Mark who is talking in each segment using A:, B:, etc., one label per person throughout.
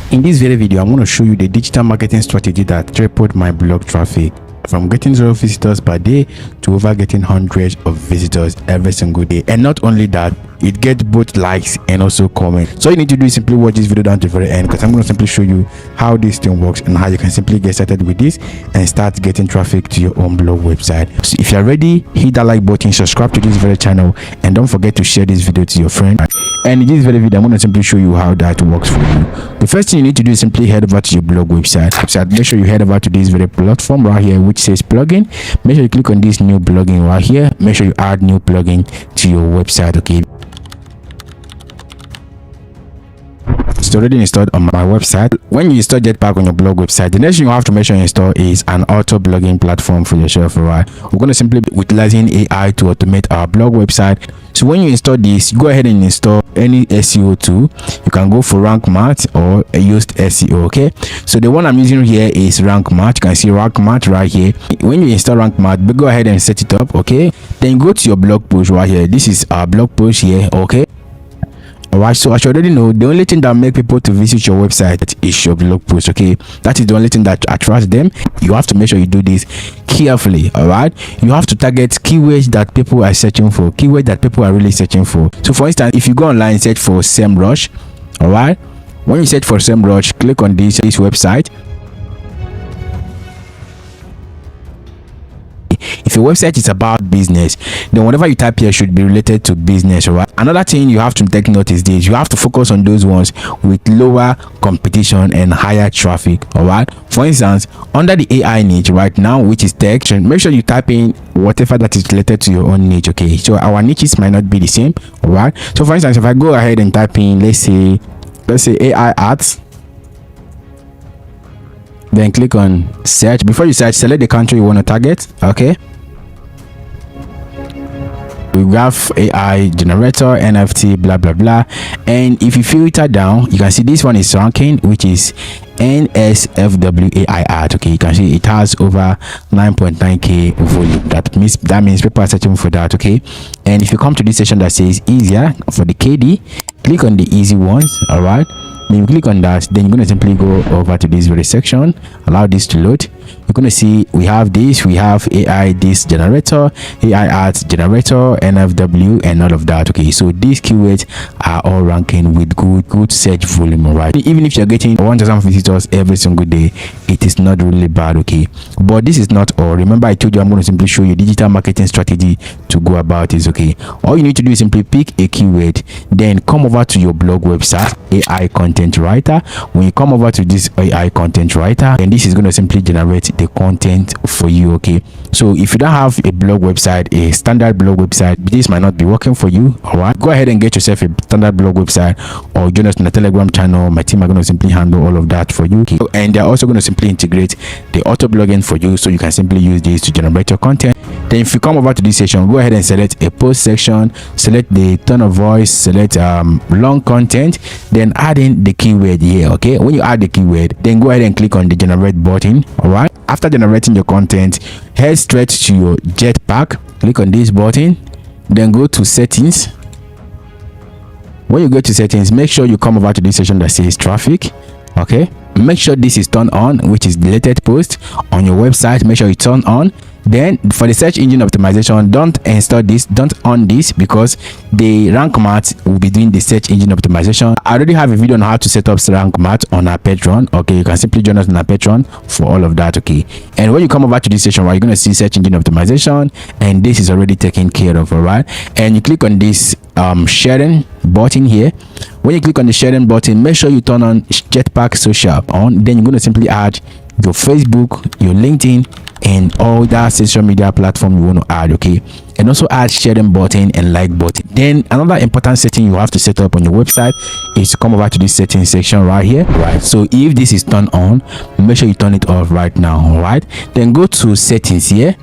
A: In this very video, I'm going to show you the digital marketing strategy that tripled my blog traffic from getting 0 visitors per day to over getting hundreds of visitors every single day. And not only that, it gets both likes and also comments. So all you need to do is simply watch this video down to the very end, because I'm going to simply show you how this thing works and how you can simply get started with this and start getting traffic to your own blog website. So if you're ready, hit that like button, subscribe to this very channel, and don't forget to share this video to your friend. And in this very video, I'm going to simply show you how that works for you. The first thing you need to do is simply head over to your blog website. Make sure you head over to this very platform right here which says plugin. Make sure you click on this new plugin right here. Make sure you add new plugin to your website. Okay, it's already installed on my website. When you install Jetpack on your blog website, the next thing you have to make sure you install is an auto blogging platform for yourself. Alright, we're going to simply be utilizing AI to automate our blog website. So when you install this, go ahead and install any SEO tool. You can go for Rank Math or Yoast SEO. Okay, so the one I'm using here is Rank Math. You can see Rank Math right here. When you install Rank Math, go ahead and set it up. Okay, then go to your blog post right here. This is our blog post here. Okay, alright, so as you already know, the only thing that make people to visit your website is your blog post. Okay, that is the only thing that attracts them. You have to make sure you do this carefully. Alright, you have to target keywords that people are searching for, keywords that people are really searching for. So for instance, if you go online and search for SEMrush, alright, when you search for SEMrush, click on this website. If your website is about business, then whatever you type here should be related to business. Right, another thing you have to take note is this: you have to focus on those ones with lower competition and higher traffic. All right, for instance, under the AI niche right now, which is text, make sure you type in whatever that is related to your own niche. Okay, so our niches might not be the same. All right, so for instance, if I go ahead and type in, let's say AI ads, then click on search. Before you search, select the country you want to target. Okay, we have AI generator, NFT, blah blah blah. And if you filter down, you can see this one is ranking, which is NSFW AI ad. Okay, you can see it has over 9.9k volume. That means people are searching for that. Okay, and if you come to this section that says easier for the KD, click on the easy ones. All right, then you click on that, then you're going to simply go over to this very section, allow this to load. You're going to see we have AI this generator, AI ads generator, NFW, and all of that. Okay, so these keywords are all ranking with good search volume. All right, even if you're getting 1,000 visitors every single day, it is not really bad. Okay, but this is not all. Remember, I told you I'm going to simply show you digital marketing strategy to go about this. Okay, all you need to do is simply pick a keyword, then come over to your blog website, AI content writer. When you come over to this AI content writer, and this is going to simply generate the content for you. Okay, so if you don't have a blog website, a standard blog website, this might not be working for you. All right, go ahead and get yourself a standard blog website, or join us in the Telegram channel. My team are going to simply handle all of that for you. Okay, and they're also going to simply integrate the auto blogging for you, so you can simply use this to generate your content. Then if you come over to this section, go ahead and select a post section, select the tone of voice, select long content, then add in the keyword here. Okay, when you add the keyword, then go ahead and click on the generate button. All right, after generating your content, head straight to your Jetpack, click on this button, then go to settings. When you go to settings, make sure you come over to this section that says traffic. Okay, make sure this is turned on, which is deleted post on your website. Make sure it's turned on. Then for the search engine optimization, don't install this, don't on this, because the Rank Math will be doing the search engine optimization. I already have a video on how to set up Rank Math on our Patreon. Okay, you can simply join us on our Patreon for all of that. Okay, and when you come over to this section, right, you're going to see search engine optimization, and this is already taken care of. All right, and you click on this sharing button here. When you click on the sharing button, make sure you turn on Jetpack Social on. Then you're going to simply add your Facebook, your LinkedIn, and all that social media platform you want to add. Okay, and also add sharing button and like button. Then another important setting you have to set up on your website is to come over to this settings section right here. Right, so if this is turned on, make sure you turn it off right now. All right, then go to settings here,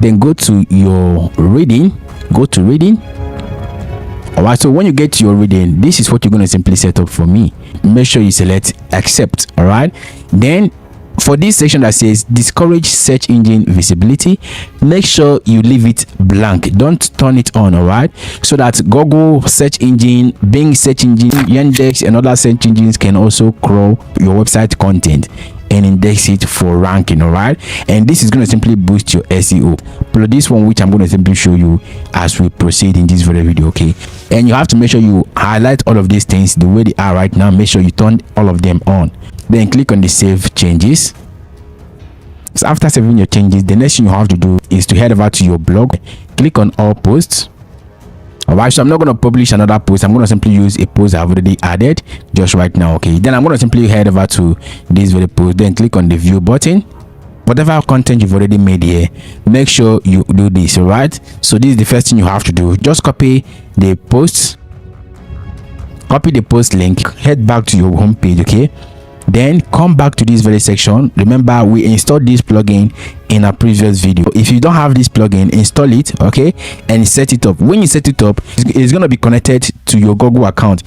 A: then go to your reading, go to reading. All right, so when you get to your reading, this is what you're going to simply set up for me. Make sure you select accept. All right, then for this section that says discourage search engine visibility, make sure you leave it blank. Don't turn it on, all right, so that Google search engine, Bing search engine, Yandex and other search engines can also crawl your website content and index it for ranking. All right, and this is going to simply boost your SEO. But this one, which I'm going to simply show you as we proceed in this very video, okay? And you have to make sure you highlight all of these things the way they are right now. Make sure you turn all of them on, then click on the save changes. So after saving your changes, the next thing you have to do is to head over to your blog, click on all posts. All right, so I'm not going to publish another post. I'm going to simply use a post I've already added just right now, okay? Then I'm going to simply head over to this very post, then click on the view button. Whatever content you've already made here, make sure you do this. All right, so this is the first thing you have to do. Just copy the post, link, head back to your home page, okay? Then come back to this very section. Remember, we installed this plugin in a previous video. If you don't have this plugin, install it, okay, and set it up. When you set it up, it's going to be connected to your Google account,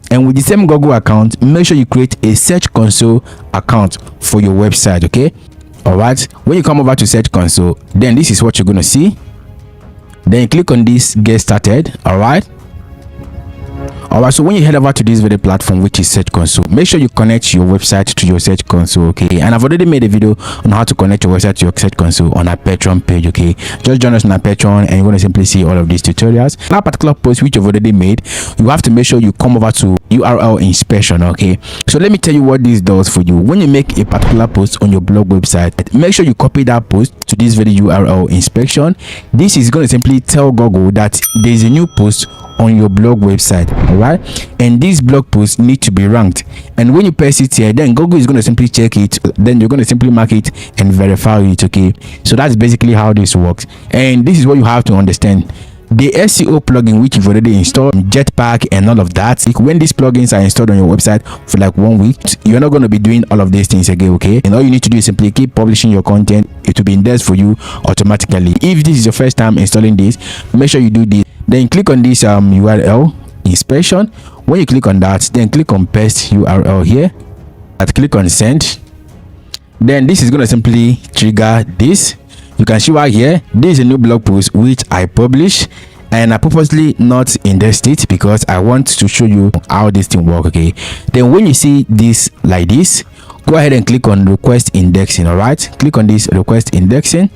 A: and with the same Google account, make sure you create a Search Console account for your website, okay? All right, when you come over to Search Console, then this is what you're going to see. Then click on this get started. All right, so when you head over to this very platform, which is Search Console, make sure you connect your website to your Search Console, okay? And I've already made a video on how to connect your website to your Search Console on our Patreon page, okay? Just join us on our Patreon and you're going to simply see all of these tutorials. That particular post which you've already made, you have to make sure you come over to URL inspection, okay? So let me tell you what this does for you. When you make a particular post on your blog website, make sure you copy that post to this very URL inspection. This is going to simply tell Google that there is a new post on your blog website, all right, and these blog posts need to be ranked. And when you paste it here, then Google is going to simply check it, then you're going to simply mark it and verify it, okay? So that's basically how this works, and this is what you have to understand. The SEO plugin which you've already installed, Jetpack and all of that, when these plugins are installed on your website for like 1 week, you're not going to be doing all of these things again, okay? And all you need to do is simply keep publishing your content. It will be indexed for you automatically. If this is your first time installing this, make sure you do this. Then click on this URL inspection. When you click on that, then click on paste URL here and click on send. Then this is going to simply trigger this. You can see right here, this is a new blog post which I publish, and I purposely not indexed it because I want to show you how this thing works, okay? Then when you see this like this, go ahead and click on request indexing. All right, click on this request indexing.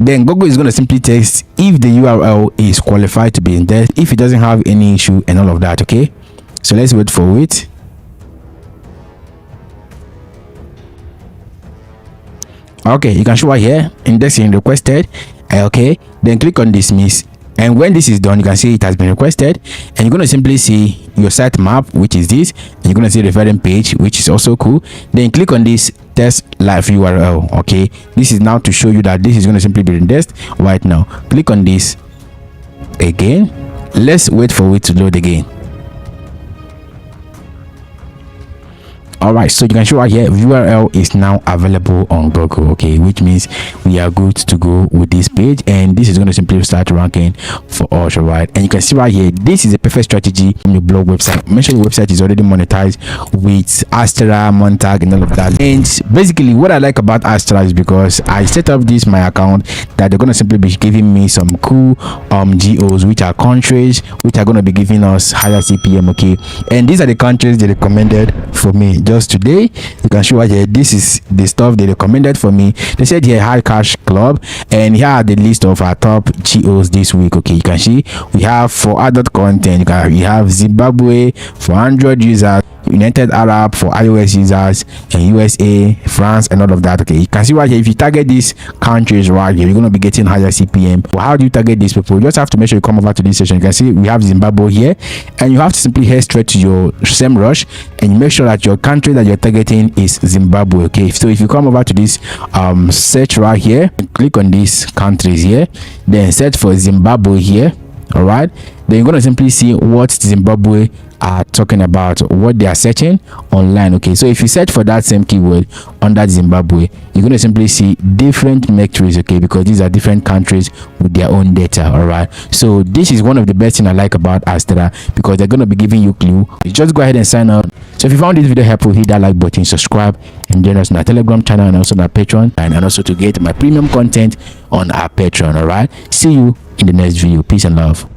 A: Then Google is going to simply test if the URL is qualified to be indexed, if it doesn't have any issue and all of that, okay? So let's wait for it. Okay, you can show right here indexing requested, okay? Then click on dismiss, and when this is done, you can see it has been requested, and you're going to simply see your site map, which is this, and you're going to see the reference page, which is also cool. Then click on this test live URL, okay? This is now to show you that this is going to simply be indexed right now. Click on this again. Let's wait for it to load again. All right, so you can see right here URL is now available on Google, okay, which means we are good to go with this page, and this is going to simply start ranking for us. All right, and you can see right here, this is a perfect strategy on your blog website. Make sure your website is already monetized with Astra, Montag and all of that. And basically what I like about Astra is because I set up this my account that they're going to simply be giving me some cool geos, which are countries which are going to be giving us higher CPM, okay? And these are the countries they recommended for me. Just today, you can see right here, this is the stuff they recommended for me. They said here high cash club, and here are the list of our top geos this week, okay? You can see we have for adult content, we have Zimbabwe for Android users, United Arab for iOS users, and USA, France and all of that, okay? You can see right here, if you target these countries right here, you're going to be getting higher CPM. But how do you target these people? You just have to make sure you come over to this section. You can see we have Zimbabwe here, and you have to simply head straight to your SEMrush and you make sure that your country that you're targeting is Zimbabwe, okay? So if you come over to this search right here, click on these countries here, then search for Zimbabwe here. All right, then you're going to simply see what Zimbabwe are talking about, what they are searching online, okay? So if you search for that same keyword under Zimbabwe, you're going to simply see different metrics, okay? Because these are different countries with their own data. All right, so this is one of the best thing I like about Astra, because they're going to be giving you clue. You just go ahead and sign up. So if you found this video helpful, hit that like button, subscribe, and join us on our Telegram channel and also on our Patreon, and also to get my premium content on our Patreon. All right, see you in the next video. Peace and love.